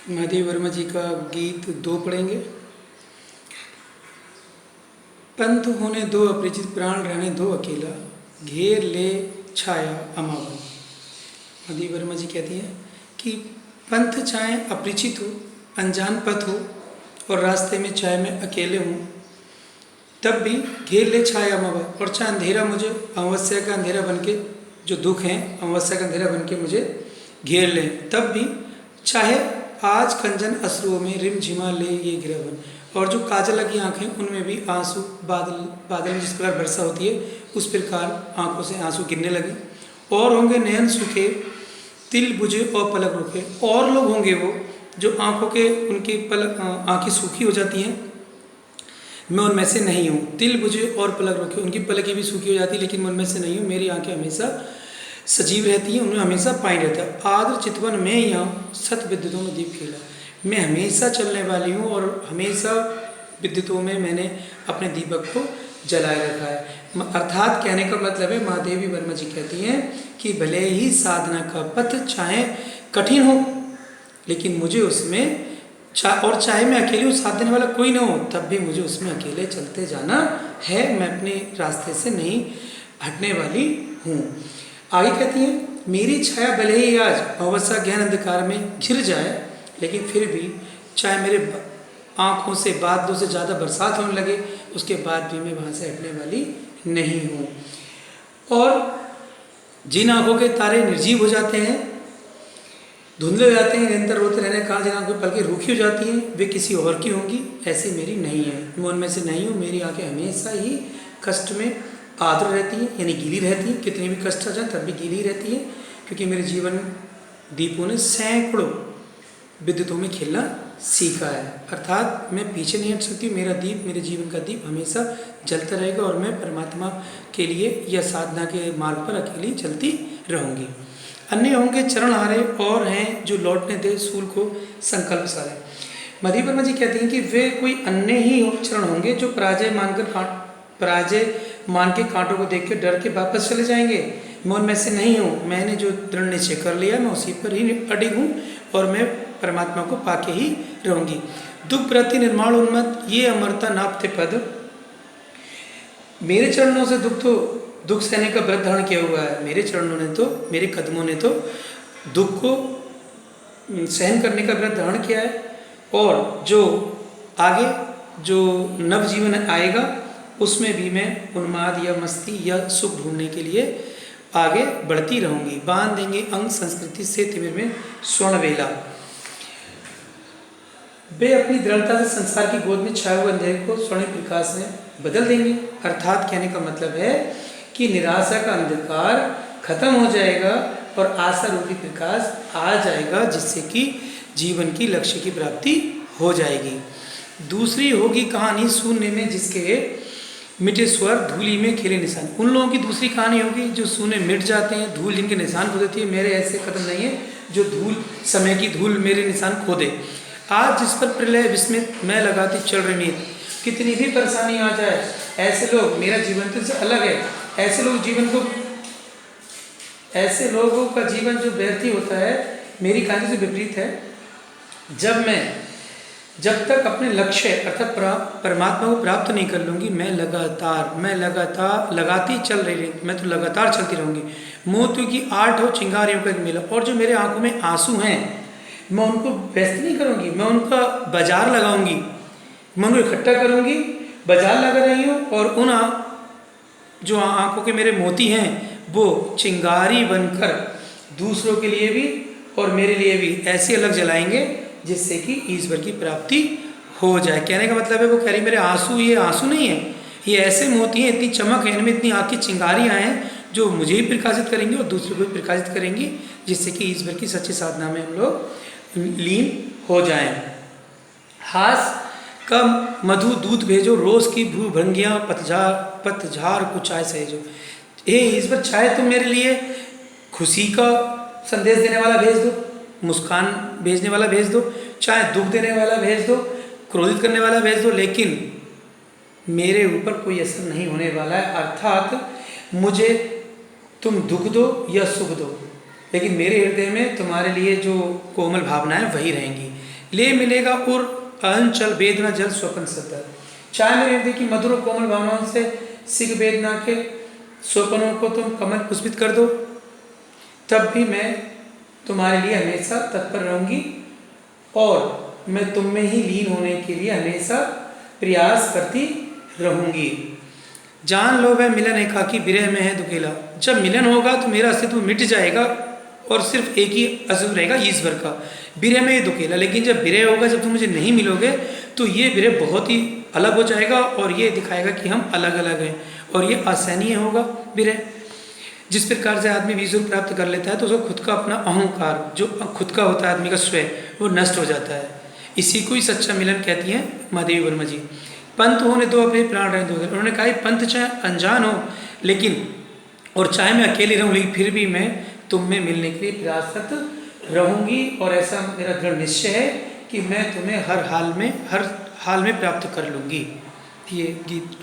महादेव वर्मा जी का गीत 2 पढ़ेंगे। पंथ होने दो अपरिचित, प्राण रहने दो अकेला, घेर ले छाया अमावन। महादेव वर्मा जी कहती हैं कि पंथ चाहे अपरिचित हो, अनजान पथ हो और रास्ते में चाहे मैं अकेले हूँ, तब भी घेर ले छाया अमावन। और चाहे अंधेरा मुझे अमावस्या का अंधेरा बन के, जो दुख हैं अमावस्या का अंधेरा बन के मुझे घेर ले, तब भी चाहे आज कंजन अश्रुओं में रिम झिमा ले ये गिरावन। और जो काजल लगी आंखें उनमें भी आंसू, बादल में जिस प्रकार वर्षा होती है उस प्रकार आंखों से आंसू गिरने लगे। और होंगे नयन सूखे, तिल बुझे और पलक रुके। और लोग होंगे वो जो आंखों के उनकी आंखें सूखी हो जाती हैं, मैं उनमें से नहीं हूँ। तिल बुझे और पलक रुके, उनकी पलकें भी सूखी हो जाती है लेकिन मैं उनमें से नहीं हूँ। मेरी आंखें हमेशा सजीव रहती हैं, उनमें हमेशा पानी रहता है। आद्र चितवन में यहाँ सत विद्युतों में दीप खिला, मैं हमेशा चलने वाली हूँ और हमेशा विद्युतों में मैंने अपने दीपक को जलाए रखा है। अर्थात कहने का मतलब है, महादेवी वर्मा जी कहती हैं कि भले ही साधना का पथ चाहे कठिन हो, लेकिन मुझे उसमें और चाहे मैं अकेले हूँ, साथ देने वाला कोई ना हो, तब भी मुझे उसमें अकेले चलते जाना है। मैं अपने रास्ते से नहीं हटने वाली हूँ। आगे कहती हैं, मेरी छाया भले ही आज अवस्था गहन अंधकार में घिर जाए, लेकिन फिर भी चाहे मेरे आँखों से बादलों से ज़्यादा बरसात होने लगे, उसके बाद भी मैं वहाँ से हटने वाली नहीं हूँ। और जिन आँखों के तारे निर्जीव हो जाते हैं, धुंधले हो जाते हैं, निरंतर रोते रहने का, जिन आँखों की पलकें रूखी हो जाती हैं, वे किसी और की होंगी, ऐसी मेरी नहीं है। मैं उनमें से नहीं हूँ। मेरी आँखें हमेशा ही कष्ट में आर्द्र रहती हैं, यानी गीली रहती हैं। कितने भी कष्ट आ जाए तब भी गीली रहती हैं, क्योंकि मेरे जीवन दीपों ने सैकड़ों विद्युतों में खेलना सीखा है। अर्थात मैं पीछे नहीं हट सकती। मेरा दीप, मेरे जीवन का दीप हमेशा जलता रहेगा और मैं परमात्मा के लिए या साधना के मार्ग पर अकेली चलती रहूँगी। अन्य होंगे चरण हारे और हैं जो लौटने दे सूल को संकल्प सारे। महादेव वर्मा जी कहती हैं कि वे कोई अन्य ही चरण होंगे जो पराजय मान के कांटों को देख के डर के वापस चले जाएंगे। मैं उनमें से नहीं हूँ। मैंने जो दृढ़ निश्चय कर लिया, मैं उसी पर ही अडिग हूँ और मैं परमात्मा को पाके ही रहूँगी। दुख प्रति निर्माण उन्मत्त, ये अमरता नापते पद। मेरे चरणों से दुख सहने का व्रत धारण किया हुआ है। मेरे चरणों ने तो, मेरे कदमों ने तो दुख को सहन करने का व्रत धारण किया है। और जो आगे जो नवजीवन आएगा उसमें भी मैं उन्माद या मस्ती या सुख ढूंढने के लिए आगे बढ़ती रहूँगी। बांध देंगे अंग संस्कृति से तिमिर में स्वर्ण वेला। वे अपनी दृढ़ता से संसार की गोद में छाए हुए अंधेरे को स्वर्ण प्रकाश में बदल देंगे। अर्थात कहने का मतलब है कि निराशा का अंधकार खत्म हो जाएगा और आशा रूपी प्रकाश आ जाएगा, जिससे कि जीवन की लक्ष्य की प्राप्ति हो जाएगी। दूसरी होगी कहानी शून्य में जिसके मिटे स्वर, धूली में खेले निशान। उन लोगों की दूसरी कहानी होगी जो शून्य मिट जाते हैं, धूल जिनके निशान खो देती है। मेरे ऐसे कदम नहीं है जो धूल, समय की धूल मेरे निशान खो दे। आज जिस पर प्रलय विस्मित मैं लगाती चल रही नीत, कितनी भी परेशानी आ जाए, ऐसे लोग, मेरा जीवन तो से अलग है। ऐसे लोगों का जीवन जो व्यर्थी होता है, मेरी कहानी से विपरीत है। जब तक अपने लक्ष्य अर्थात परमात्मा को प्राप्त नहीं कर लूँगी, मैं लगातार लगाती चल रही, मैं तो लगातार चलती रहूँगी। मोतियों की आर्ट हो, चिंगारियों का एक मेला। और जो मेरे आंखों में आंसू हैं, मैं उनको व्यस्त नहीं करूँगी, मैं उनका बाजार लगाऊंगी, मैं उनको इकट्ठा करूँगी। बाजार लगा रही हूँ और उन जो आंखों के मेरे मोती हैं वो चिंगारी बनकर दूसरों के लिए भी और मेरे लिए भी ऐसे अलग जलाएंगे जिससे कि ईश्वर की प्राप्ति हो जाए। कहने का मतलब है, वो कह रही मेरे आंसू, ये आंसू नहीं है, ये ऐसे मोती हैं, इतनी चमक है इनमें, इतनी आँख की चिंगारियाँ हैं जो मुझे ही प्रकाशित करेंगी और दूसरों को भी प्रकाशित करेंगी, जिससे कि ईश्वर की सच्ची साधना में हम लोग लीन हो जाएं। हास का मधु दूध भेजो, रोज की भू भंगियाँ पतझार को चाय सहेजो। हे ईश्वर, चाहे तुम मेरे लिए खुशी का संदेश देने वाला भेज दो, मुस्कान भेजने वाला भेज दो, चाहे दुख देने वाला भेज दो, क्रोधित करने वाला भेज दो, लेकिन मेरे ऊपर कोई असर नहीं होने वाला है। अर्थात मुझे तुम दुख दो या सुख दो, लेकिन मेरे हृदय में तुम्हारे लिए जो कोमल भावनाएं वही रहेंगी। ले मिलेगा उर अहंचल वेदना जल स्वपन सतर। चाहे मेरे हृदय की मधुर और कोमल भावनाओं से सिग वेदना के स्वप्नों को तुम कमल पुष्पित कर दो, तब भी मैं तुम्हारे लिए हमेशा तत्पर रहूंगी और मैं तुम में ही लीन होने के लिए हमेशा प्रयास करती रहूंगी। जान लो वह मिलन एकाकी विरह में है दुकेला। जब मिलन होगा तो मेरा अस्तित्व मिट जाएगा और सिर्फ एक ही अस्तित्व रहेगा ईश्वर का। विरह में ये दुकेला, लेकिन जब विरह होगा, जब तुम मुझे नहीं मिलोगे, तो ये विरह बहुत ही अलग हो जाएगा और ये दिखाएगा कि हम अलग अलग हैं और ये असहनीय होगा विरह। जिस प्रकार से आदमी विश्व प्राप्त कर लेता है तो उसको खुद का अपना अहंकार, जो खुद का होता है आदमी का स्वयं, वो नष्ट हो जाता है। इसी को ही सच्चा मिलन कहती हैं महादेवी वर्मा जी। पंथ होने दो अपने प्राण रहने दो। उन्होंने कहा पंथ चाहे अनजान हो लेकिन, और चाहे मैं अकेली रहूं, लेकिन फिर भी मैं तुम में मिलने के लिए प्रयासरत रहूंगी और ऐसा मेरा दृढ़ निश्चय है कि मैं तुम्हें हर हाल में प्राप्त कर लूंगी। ये गीत